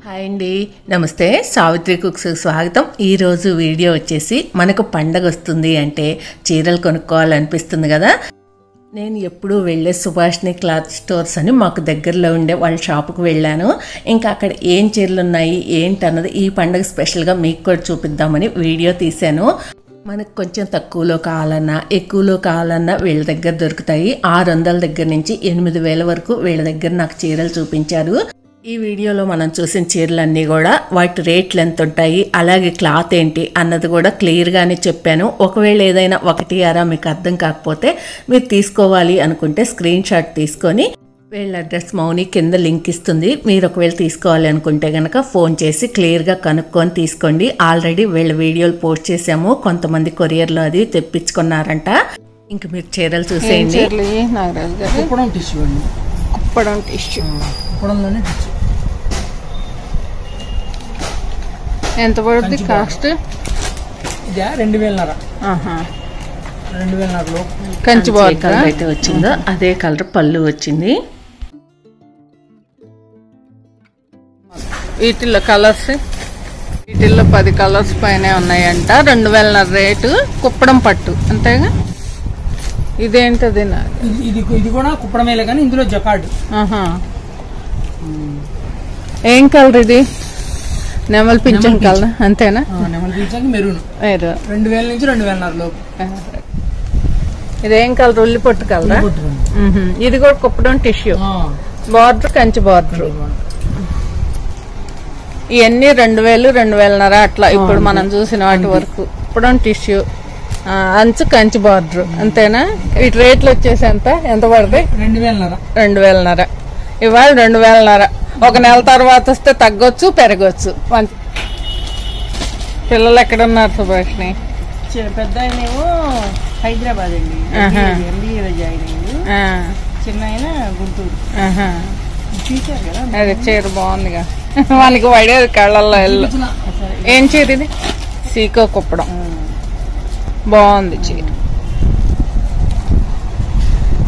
Hi అండి, నమస్తే. Savitri cooks స్వాగతం. ఈరోజు వీడియో వచ్చేసి మనకు పండగ వస్తుంది అంటే చీరలు కొనుక్కోవాలనిపిస్తుంది కదా. నేను ఎప్పుడూ వెళ్ళే సుభాష్ని క్లాత్ స్టోర్స్ అని మాకు దగ్గరలో ఉండే వాళ్ళ షాపుకు వెళ్ళాను. ఇంకా అక్కడ ఏం చీరలు ఉన్నాయి ఏంటన్నది ఈ పండగ స్పెషల్గా మీకు కూడా చూపిద్దామని వీడియో తీశాను. మనకు కొంచెం తక్కువలో కావాలన్నా ఎక్కువలో కావాలన్నా వీళ్ళ దగ్గర దొరుకుతాయి. 600 దగ్గర నుంచి 8000 వరకు వీళ్ళ దగ్గర నాకు చీరలు చూపించారు. ఈ వీడియోలో మనం చూసిన చీరలన్నీ కూడా వాటి రేట్లు ఎంత ఉంటాయి, అలాగే క్లాత్ ఏంటి అన్నది కూడా క్లియర్గానే చెప్పాను. ఒకవేళ ఏదైనా ఒకటి అరా మీకు అర్థం కాకపోతే మీరు తీసుకోవాలి అనుకుంటే స్క్రీన్ షాట్ తీసుకొని వీళ్ళ అడ్రస్ మౌని కింద లింక్ ఇస్తుంది. మీరు ఒకవేళ తీసుకోవాలి అనుకుంటే కనుక ఫోన్ చేసి క్లియర్గా కనుక్కొని తీసుకోండి. ఆల్రెడీ వీళ్ళ వీడియోలు పోస్ట్ చేసాము, కొంతమంది కొరియర్లో అది తెప్పించుకున్నారంట. ఇంక మీరు చీరలు చూసేయండి. ఎంత పడుతుంది కాస్ట్? 2000 కంచి బార్డర్ అయితే వచ్చిందో అదే కలర్ పళ్ళు వచ్చింది. వీటిల్లో కలర్స్, వీటిల్లో 10 కలర్స్ పైన ఉన్నాయంట. 2000 రేటు. కుప్పడం పట్టు అంతేగా. ఇదేంటది? ఇది కూడా కుప్పడమేలే కానీ ఇందులో జకార్డ్. ఏం కలర్ ఇది? నెమల్ పింఛన్ కలర్ అంతేనా? నెమల్ పింఛన్ మెరూన్. 2000 నుంచి 2000 లోపు. ఇదేం కలర్? ఉల్లి పొట్టు కలర్. ఇది కూడా Kuppadam tissue border, Kanchi border. ఇవన్నీ 2000, 2500 అట్లా. ఇప్పుడు మనం చూసిన వాటి వరకు కుప్పడం టిష్యూ, అంచు కంచి బార్డర్ అంతేనా? వీటి రేట్లు వచ్చేసి ఎంత పడతాయి? 2000. ఇవాళ 2000. ఒక నెల తర్వాత వస్తే తగ్గొచ్చు పెరగొచ్చు. పిల్లలు ఎక్కడున్నారు సుభాష్ని? పెద్ద ఆయనేమో హైదరాబాద్ అండి, MBA జాయిన్ అయ్యింది. చిన్న ఆయన గుంటూరు. అదే చీర బాగుందిగా, మనకి పడేది కళ్ళల్లో ఎల్లు. ఏం చీర ఇది? సీకో కుప్పడం. బాగుంది చీర,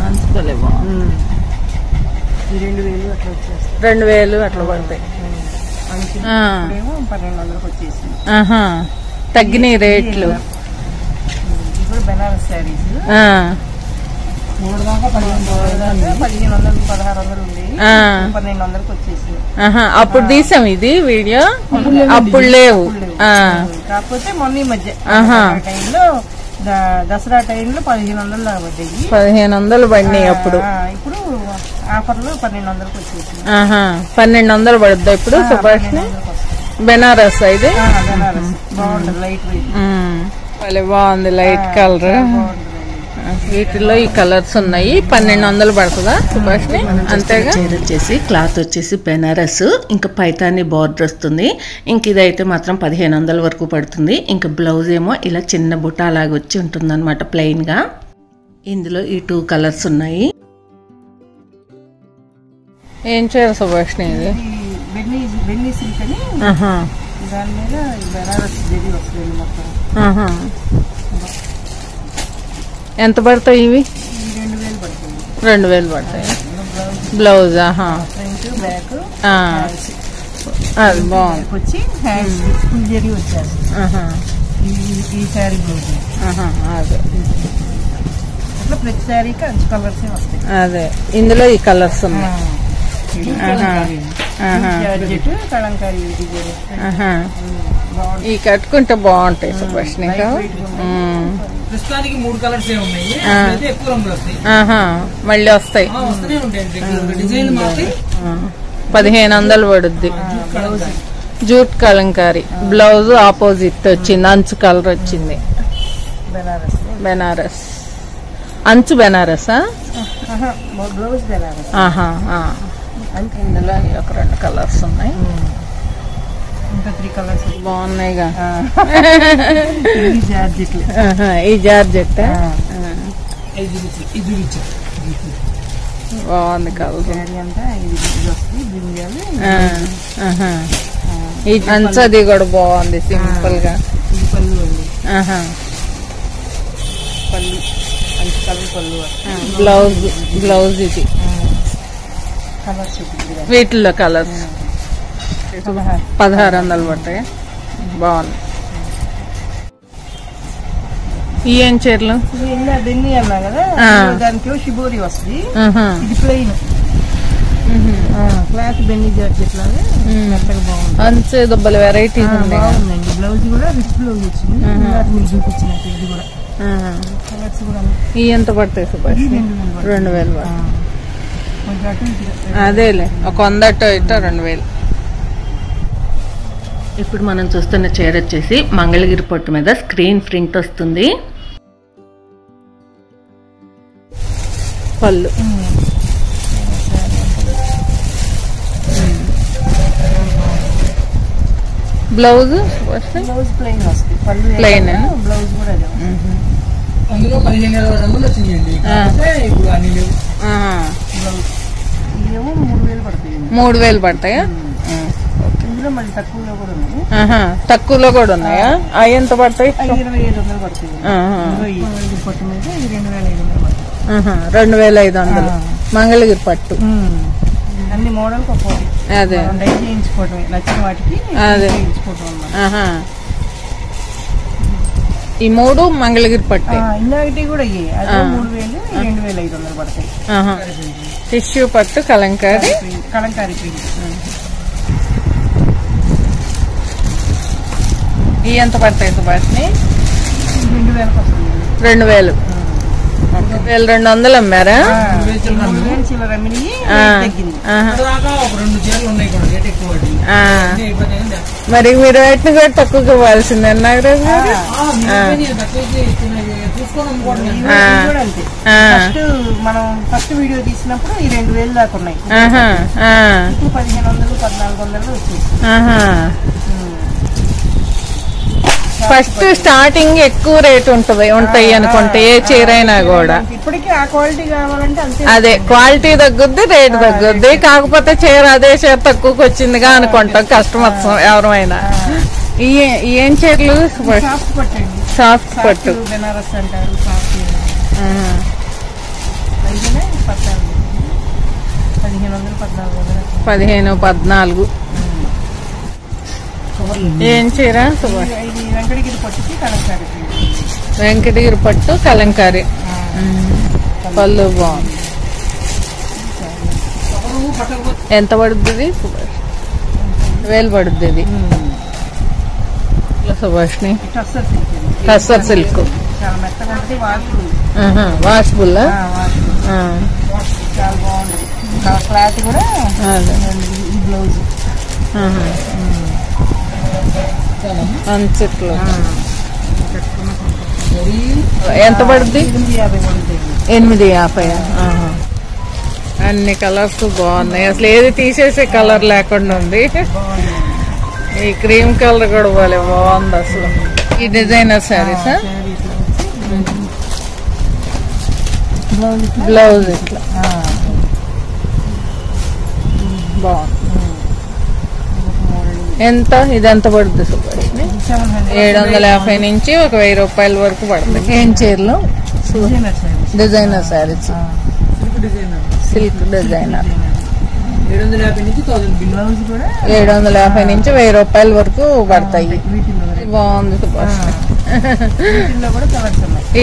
అంచుకోలే బాగుంది. 2000 అట్లా వచ్చేస్తాయి. 2000 అట్లా పడతాయి. 1200 వచ్చేసింది. తగ్గినాయి రేట్లు. ఇప్పుడు బెనారస్ శారీస్ 3 దాకా 1500, 1600 ఉంది. 1200 వచ్చేసింది. అప్పుడు తీసాం ఇది వీడియో, అప్పుడు లేవు. కాకపోతే మొన్న ఈ మధ్య టైంలో, దసరా టైంలో 1500 పడ్డాయి. 1500 పడినాయి అప్పుడు. ఇప్పుడు ఆఫర్లో 1200 వచ్చేసింది. 1200 పడుద్దా ఇప్పుడు సుభాష్ని? బెనారస్ ఇది బాగుంటుంది, లైట్ వెయిట్. బాగుంది, లైట్ కలర్. వీటిలో ఈ కలర్స్ ఉన్నాయి. 1200 పడుతుందా సుభాష్ని? అంతేగా. చీర వచ్చేసి క్లాత్ వచ్చేసి బెనారస్, ఇంకా పైతాని బార్డర్ వస్తుంది. ఇంక ఇదైతే మాత్రం 1500 వరకు పడుతుంది. ఇంకా బ్లౌజ్ ఏమో ఇలా చిన్న బుట్ట లాగా వచ్చి ఉంటుంది అనమాట, ప్లెయిన్ గా. ఇందులో ఈ 2 కలర్స్ ఉన్నాయి. ఏం చీర సుభాష్ని ఇది? బెన్నీ సిల్క్ అని, దాని మీద బెనారస్ జరీ వస్తుంది మొత్తం. ఎంత పడతాయి ఇవి? 2000 పడుతుంది. 2000 పడతాయి. బ్లౌజ్ ఫ్రంట్ బ్యాక్ అది బాగుంది. వచ్చి హ్యాండ్స్ ఫుల్ జరీ వచ్చేస్తుంది. ఈ శారీ బ్లౌజ్ అదే అట్లా ప్రతి శారీకి అంచు కలర్స్ వస్తాయి. అదే ఇందులో ఈ కలర్స్ ఉన్నాయి. కలంకారీ ఈ కట్టుకుంటే బాగుంటాయి సుభాష్ని. ప్రస్తుతానికి 3 కలర్స్ ఉన్నాయి, ఎక్కువ రంగులు వస్తాయి. మళ్ళీ వస్తాయి. డిజైన్ 1500 పడుద్ది. జూట్ కలంకారీ. బ్లౌజ్ ఆపోజిట్ వచ్చింది, అంచు కలర్ వచ్చింది. బెనారస్ అంచు బెనారసా? బ్లౌజ్ బెనారస్. ఇందులో ఒక 2 కలర్స్ ఉన్నాయి. ఇంకా 3 కలర్స్ బాగున్నాయిగా. ఈ జార్జెట్ బాగుంది కలర్. ఈ అంచు అది కూడా బాగుంది, సింపుల్ గా. బ్లౌజ్ ఇది. వీటిల్లో కలర్స్ 1600 పడతాయి. బాగుంది. ఈ ఏం చీరలు? బెన్ని అన్నా కదా, దానికి షిబోరి వస్తుంది. ఇది ప్లెయిన్ క్లాత్ బెన్ని జాకెట్ లాగా మెత్తగా బాగుంది. అంతే దొబ్బలు వెరైటీ బాగుందండి. బ్లౌజ్ కూడా రిచ్ బ్లౌజ్ వచ్చింది. మీరు చూపించినట్టు ఇది కూడా కలర్స్ కూడా. ఈ ఎంత పడతాయి సుభాష్? 2000. అదేలే ఒక 100 ఇట్ట 2000. ఇప్పుడు మనం చూస్తున్న చీర వచ్చేసి మంగళగిరి పట్టు మీద స్క్రీన్ ప్రింట్ వస్తుంది. పళ్ళు బ్లౌజ్ బ్లౌజ్ ప్లెయిన్ వస్తుంది. పళ్ళు ప్లెయిన్ బ్లౌజ్ కూడా అందులో 15,000 రంగులు వచ్చినాయండి. ఇప్పుడు అన్ని లేవు. ఇదేమో 3000 పడతాయి. 3000 పడతాయా? ఇందులో మళ్ళీ తక్కువలో కూడా ఉన్నాయి. తక్కువలో కూడా ఉన్నాయా? అవి ఎంత పడతాయి? 2500 పడతాయి. పట్టు మీద 2500 పడతాయి. 2500 మంగళగిరి పట్టు. అన్ని మోడల్ అదే చేయించుకోవటం నచ్చిన వాటికి అదే చేయించుకోవటం. ఈ 3 మంగళగిరి పట్టు. ఇందాకటి కూడా 3000 2500 పడతాయి. టిష్యూ పట్టు కలంకారీ ప్రింట్. ఈ ఎంత పడతాయి సుభాష్ని? 2000 వస్తుంది. 2000. 1200 అమ్మారా? 3000 చిల్లర అమ్మిని తగ్గింది. మరి మీరు వాటిని కూడా తక్కువగా ఇవ్వాల్సిందే నాగరాజు గారు. మనం ఫస్ట్ వీడియో తీసినప్పుడు ఈ 2000 దాకా ఉన్నాయి. 1500 1400 వచ్చేసి. ఫస్ట్ స్టార్టింగ్ ఎక్కువ రేట్ ఉంటాయి అనుకుంటే ఏ చీర అయినా కూడా. ఇప్పటికీ ఆ క్వాలిటీ కావాలంటే అదే క్వాలిటీ తగ్గుద్ది, రేట్ తగ్గుద్ది. కాకపోతే చీర అదే చీర తక్కువకి వచ్చిందిగా అనుకుంటాం కస్టమర్స్ ఎవరైనా. ఏం చీరలు? సాఫ్ట్ పట్టు. బెనారస్ అంటారు. 1500 14. ఏం చీర? వెంకటగిరి పట్టు కలంకారీ. పళ్ళు బాగుంది. ఎంత పడుతుంది? 1000 పడుతుంది. Subhashini tussar silk washable. చాలా బాగుంది. క్లాత్ కూడా బ్లౌజ్ అంచెట్లో ఎంత పడుద్ది? 850. అన్ని కలర్స్ బాగున్నాయి. అసలు ఏది తీసేసే కలర్ లేకుండా ఉంది. ఈ క్రీమ్ కలర్ కూడా బాగుంది అసలు. ఈ డిజైనర్ శారీస్ బ్లౌజ్ ఇట్లా బాగుంది. ఎంత ఇదెంత పడుతుంది సుభాష్ని? 750 నుంచి 1000 రూపాయల వరకు పడుతుంది. ఏం చీరలు? డిజైనర్ శారీస్. సిల్క్ డిజైనర్ 750 నుంచి 1000 రూపాయల వరకు పడతాయి. బాగుంది సుభాష్.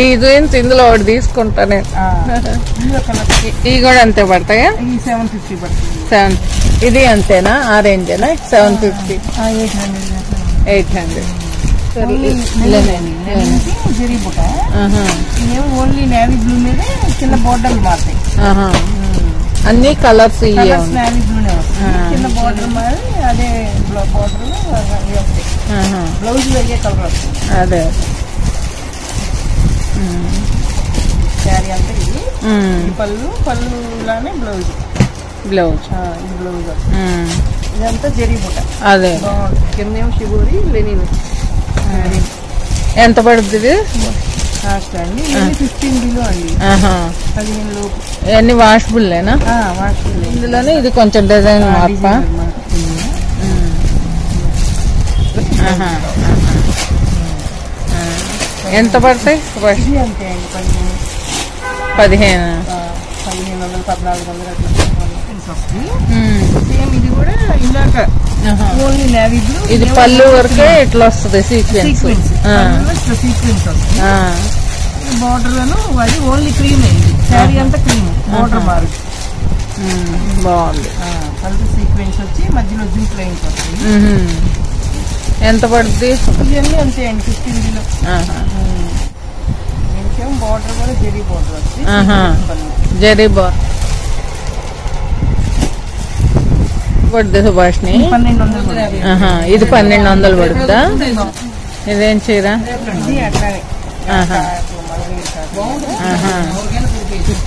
ఇది ఇందులో ఒకటి తీసుకుంటా నేను. ఇవి కూడా అంతే పడతాయా? 7. ఇది అంతేనా? ఆ రేంజేనా? 750 800. ఓన్లీ నేవీ బ్లూ మీద చిన్న బోర్డర్లు మారుతాయి. అన్ని కలర్స్ నేవీ బ్లూనే వస్తాయి. చిన్న బోర్డర్ మారి అదే బోర్డర్ బ్లౌజ్ అయ్యే కలర్ వస్తుంది. అదే శారీ అంతా ఇది పళ్ళులానే బ్లౌజ్ ఇది బ్లౌజ్ ఇదంతా జరీ బుట్ట. అదే బాగుంటుంది. కిందేమో షిబోరి లెనిన్. ఎంత పడుతుంది? కాస్ట్ అండి 15 బిలో అండి. 15 లోపు. ఇవన్నీ వాషబుల్లేనా? వాషబుల్. ఇందులోనే ఇది కొంచెం డిజైన్ మార్పా? ఎంత పడతాయి? అంతే అండి 1500 1400 అట్లా వస్తుంది. సేమ్ ఇది కూడా ఇందాక ఓన్లీ నేవీ బ్లూ. ఇది పళ్ళు వరకే ఇట్లా వస్తుంది సీక్వెన్స్. సీక్వెన్స్ వస్తుంది. బార్డర్ లను అది ఓన్లీ క్రీమ్ అయింది. శారీ అంతా క్రీమ్, బార్డర్ మారు. బాగుంది. పళ్ళు సీక్వెన్స్ వచ్చి మధ్యలో జింక్ లైన్స్ వస్తాయి. ఎంత పడుతుంది? ఇవన్నీ అంతే అండి, 15 కిలో. ఇంకేం బార్డర్ కూడా జెరీ బార్డర్ వస్తుంది. జెరీ బార్డర్ పడుతుంది సుభాష్ని. 1200. ఇది 1200 పడుతుందా? ఇదేం చీర? ఇది అట్లానే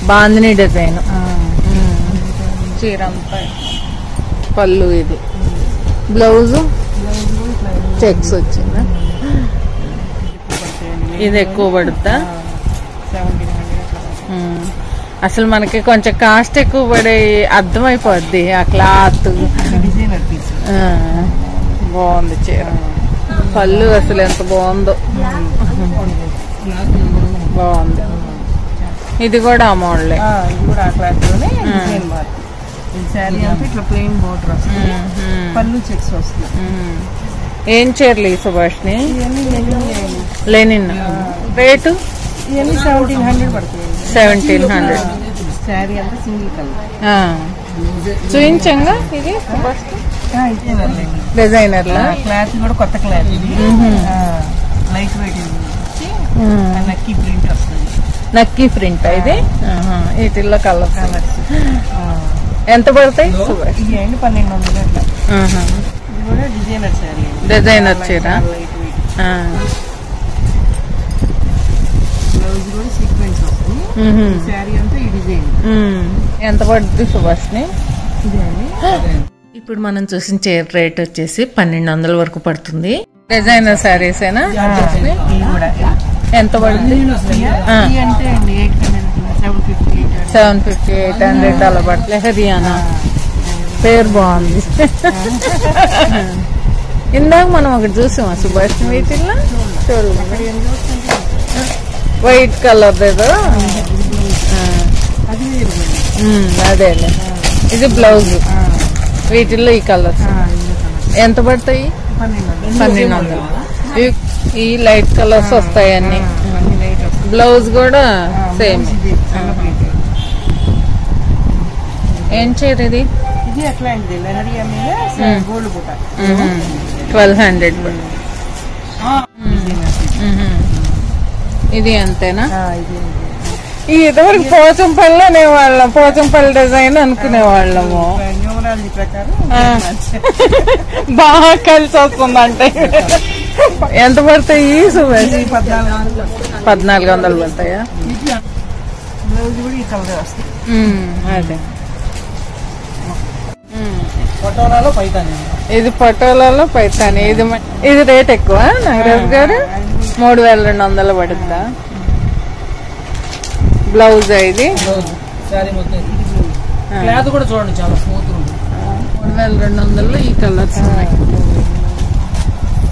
బాందిని డిజైన్ చీర అంతా. పళ్ళు ఇది, బ్లౌజ్ చెక్స్ వచ్చిందా? ఇది ఎక్కువ పడుతుందా? అసలు మనకి కొంచెం కాస్ట్ ఎక్కువ పడే అర్థమైపోద్ది ఆ క్లాత్. బాగుంది చీర. పళ్ళు అసలు ఎంత బాగుందో, బాగుంది. ఇది కూడా ఆ మోడలే. ఇది కూడా ఆ క్లాత్ లోనే డిజైన్ మార్క్. ఈ శారీ అంతా ఇట్లా ప్లెయిన్ బోర్డర్ వస్తుంది, పళ్ళు చెక్స్ వస్తుంది. ఏం చీరలు ఈ సుభాష్ని? ఇవన్నీ లెనిన్. రేటు ఇవన్నీ 1700 పడుతుంది. 1700. శారీ అంతా సింగిల్ కలర్. చూయించంగా ఇది డిజైనర్ లా. క్లాత్ కూడా కొత్త క్లాత్. ఇది లైట్ వెయిట్ నక్కీ ప్రింట్ వస్తుంది. నక్కీ ప్రింట్ ఇది. వీటిల్లో కలర్స్ ఎంత పడతాయి? ఇది అండి 1200 అట్లా. ఇది కూడా డిజైనర్ శారీ. డిజైనర్ చీర. బ్లౌజ్ కూడా సీక్వెన్స్ వస్తుంది. శారీ అంతా ఈ డిజైన్. ఎంత పడుతుంది సుభాష్ని? ఇదే అండి. ఇప్పుడు మనం చూసిన చీర రేట్ వచ్చేసి 1200 వరకు పడుతుంది. డిజైనర్ శారీస్ ఏనా? ఎంత పడుతుంది? అంటే అండి 800, 750, 800 అలా పడుతుంది. హరియానా పేరు బాగుంది. ఇందాక మనం ఒకటి చూసామా సుభాష్ వీటిల్లో? చూడండి, వైట్ కలర్ ఏదో. అదే ఇది బ్లౌజ్. వీటిల్లో ఈ కలర్స్ ఎంత పడతాయి? 1200. ఈ లైట్ కలర్స్ వస్తాయి అన్ని. బ్లౌజ్ కూడా సేమ్. ఏం చీర ఇది? ఇది అట్లాంటిది లహరియా మీద గోల్డ్ బుట్ట. 1200. ఇది అంతేనా? ఇదివరకు పోచంపల్లి అనేవాళ్ళం, పోచంపల్లి డిజైన్ అనుకునేవాళ్ళము. న్యూమరాలజీ ప్రకారం బాగా కలిసి వస్తుంది. అంటే ఎంత పడతాయి సుభాష్? 1400 పడతాయా? బ్లౌజ్ కూడా ఈ కలర్ వస్తుంది. అదే పటోలాలో పైతాని. ఇది పటోలాలో పైతాని. ఇది రేట్ ఎక్కువ నాగరాజు గారు? 3200 పడుతుందా? బ్లౌజ్ ఇది. శారీ మొత్తం క్లాత్ కూడా చూడండి చాలా స్మూత్ ఉంది. 3200 ఈ కలర్స్ ఉన్నాయి.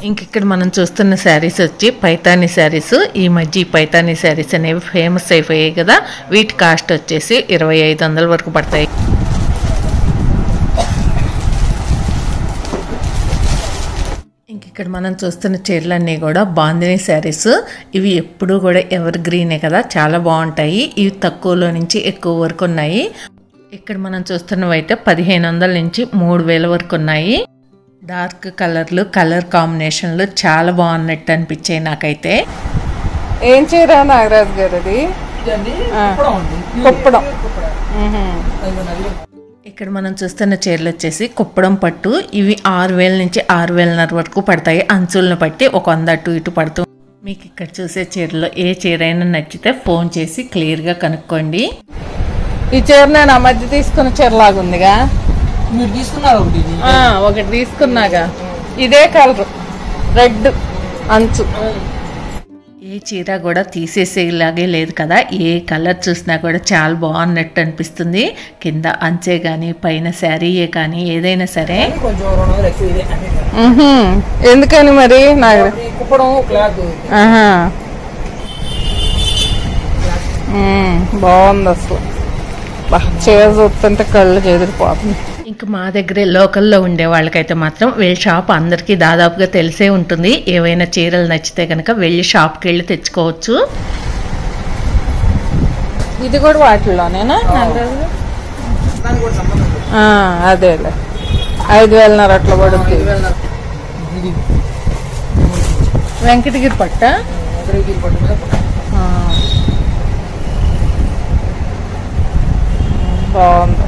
ఇంక ఇక్కడ మనం చూస్తున్న శారీస్ వచ్చి పైతానీ శారీస్. ఈ మధ్య ఈ పైతానీ శారీస్ అనేవి ఫేమస్ అయిపోయాయి కదా. వీటి కాస్ట్ వచ్చేసి 2500 వరకు పడతాయి. ఇక్కడ మనం చూస్తున్న చీరలన్నీ కూడా బాందిని శారీస్. ఇవి ఎప్పుడూ కూడా ఎవర్ గ్రీనే కదా, చాలా బాగుంటాయి. ఇవి తక్కువలో నుంచి ఎక్కువ వరకు ఉన్నాయి. ఇక్కడ మనం చూస్తున్నవి అయితే 1500 నుంచి 3000 వరకు ఉన్నాయి. డార్క్ కలర్లు, కలర్ కాంబినేషన్లు చాలా బాగున్నట్టు అనిపించాయి నాకైతే. ఏం చీర నాగరాజు గారు? అది కుప్పడం. ఇక్కడ మనం చూస్తున్న చీరలు వచ్చేసి కుప్పడం పట్టు. ఇవి 6000 నుంచి 6500 వరకు పడతాయి. అంచులను బట్టి ఒక 100 అటు ఇటు పడుతుంది. మీకు ఇక్కడ చూసే చీరలో ఏ చీర అయినా నచ్చితే ఫోన్ చేసి క్లియర్గా కనుక్కోండి. ఈ చీర నేను ఆ మధ్య తీసుకున్న చీరలాగుందిగా. మీరు తీసుకున్నారు ఒకటి తీసుకున్నాగా. ఇదే కలర్, రెడ్ అంచు. ఏ చీర కూడా తీసేసేలాగే లేదు కదా. ఏ కలర్ చూసినా కూడా చాలా బాగున్నట్టు అనిపిస్తుంది. కింద అంచే కానీ పైన శారీయే కానీ ఏదైనా సరే. ఎందుకని మరి? బాగుంది అసలు. చీర చూస్తుంటే కళ్ళు చెదిరిపోతుంది. ఇంకా మా దగ్గరే లోకల్లో ఉండే వాళ్ళకైతే మాత్రం వీళ్ళ షాప్ అందరికీ దాదాపుగా తెలిసే ఉంటుంది. ఏవైనా చీరలు నచ్చితే కనుక వెళ్ళి షాప్కి వెళ్ళి తెచ్చుకోవచ్చు. ఇది కూడా వాటిలోనేనా? అదే 5,500 అట్లా పడుతుంది. వెంకటగిరి పట్ట బాగుంది.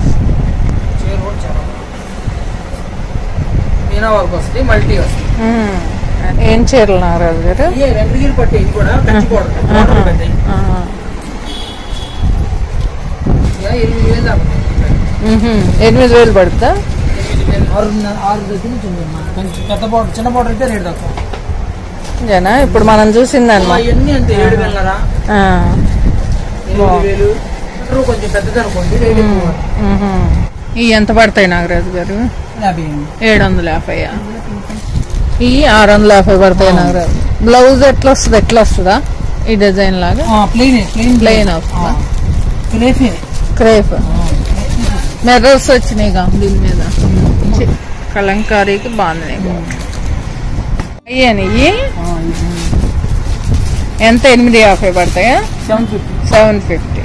వర్క్ వస్తుంది, మల్టీ వస్తుంది. ఏం చీరలు నాగరాజు గారు? వెంకటగిరి పట్టు ఇది కూడా కంచి బోర్డర్. 8,000 పడుతుందా? 6 దగ్గర నుంచి ఉందమ్మా. పెద్ద బోర్డర్, చిన్న బోర్డర్ అయితే రేటు తక్కువ. జనా ఇప్పుడు మనం చూసిందన్నమాట. అవన్నీ అంతే 7,500, 8,000. కొంచెం పెద్దది అనుకోండి రేట్ ఎక్కువ. ఇవి ఎంత పడతాయి నాగరాజు గారు? 750. ఇవి 650 పడతాయి నాగరాజు. బ్లౌజ్ ఎట్లా వస్తుందా ఈ డిజైన్ లాగా? ప్లెయిన్ వస్తుందా? క్రేప్ మెర్రర్స్ వచ్చినాయి దీని మీద. కలంకారీకి బాగున్నాయి. అయ్యాయి ఎంత? 850 పడతాయా? 750.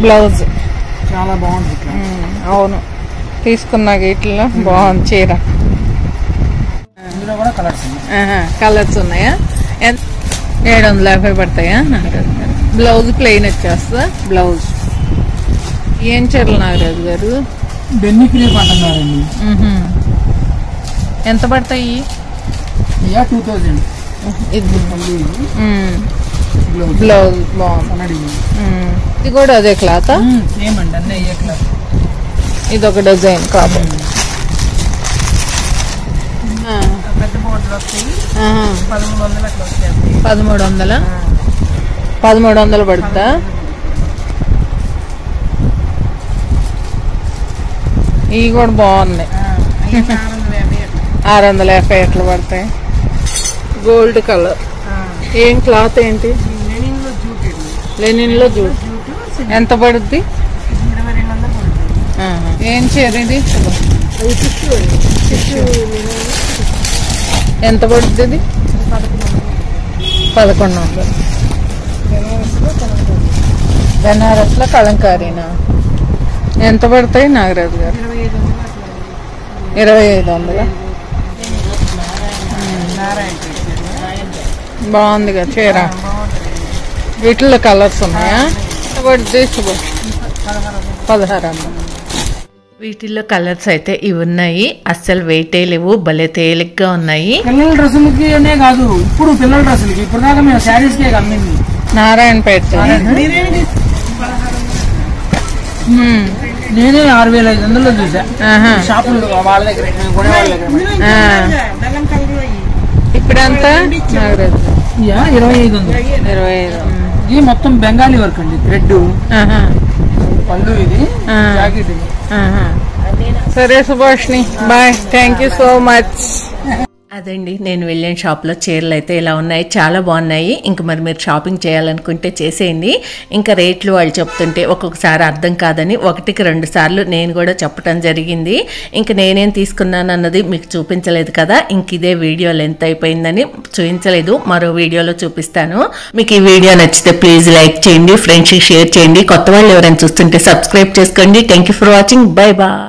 బ్లౌజ్ చాలా బాగుంది. అవును, తీసుకున్నా వీటిలో బాగుంది చీర. కలర్స్ ఉన్నాయా? 750 పడతాయా? బ్లౌజ్ ప్లెయిన్ వచ్చేస్తా. బ్లౌజ్ ఏం చీరలు నాగరాజు గారు? బెన్నీ క్రేప్ అంటున్నారండి. ఎంత పడతాయి? 2000. బ్లౌజ్ బాగుంది. ఇది కూడా అదే క్లాత్? సేమ్ అండి, అన్నీ అయ్యే క్లాత్. ఇది ఒక డిజైన్ కాదు. పెద్ద బోర్డర్ వస్తాయి. 1300 అట్లా వస్తాయి. 1300? 1300 పడుతుందా? ఇవి కూడా బాగున్నాయి. 650 ఎట్లా పడతాయి? Gold colour. ఏం క్లాత్ ఏంటి? లెనిన్ లో జూట్. ఎంత పడుద్ది? 2200. ఏం చీర ఇది? ఎంత పడుద్ది ఇది? 1100. బెనారస్ లో కలంకారీనా? ఎంత పడతాయి నాగరాజు గారు? 2500. బాగుందిగా చీర. వీటిల్లో కలర్స్ ఉన్నాయా? పడుద్ది 1600. వీటిల్లో కలర్స్ అయితే ఇవి ఉన్నాయి. అస్సలు వెయిట్ లేవు, భలే తేలిగ్గా ఉన్నాయి. పిల్లల డ్రెస్సులకి అనే కాదు, ఇప్పుడు పిల్లల డ్రెస్సులకి ఇప్పుడు దాకా మేము శారీస్ కే అమ్మింది. నారాయణపేట. నేనే 6500 చూసా షాపులు వాళ్ళ దగ్గర, ఇప్పుడంతా 2500. 25. ఇది మొత్తం బెంగాలీ వర్క్ అండి. థ్రెడ్ పళ్ళు, ఇది జాకెట్. ఇది సరే సుభాష్ని, bye. Thank you so much. అదండి నేను వెళ్ళిన షాప్లో చీరలు అయితే ఇలా ఉన్నాయి, చాలా బాగున్నాయి. ఇంక మరి మీరు షాపింగ్ చేయాలనుకుంటే చేసేయండి. ఇంకా రేట్లు వాళ్ళు చెప్తుంటే ఒక్కొక్కసారి అర్థం కాదని 1-2 సార్లు నేను కూడా చెప్పడం జరిగింది. ఇంక నేనేం తీసుకున్నాను అన్నది మీకు చూపించలేదు కదా, ఇంక ఇదే వీడియో లెంత్ అయిపోయిందని చూపించలేదు. మరో వీడియోలో చూపిస్తాను. మీకు ఈ వీడియో నచ్చితే ప్లీజ్ లైక్ చేయండి, ఫ్రెండ్స్కి షేర్ చేయండి. కొత్త వాళ్ళు ఎవరైనా చూస్తుంటే సబ్స్క్రైబ్ చేసుకోండి. Thank you for watching. Bye bye.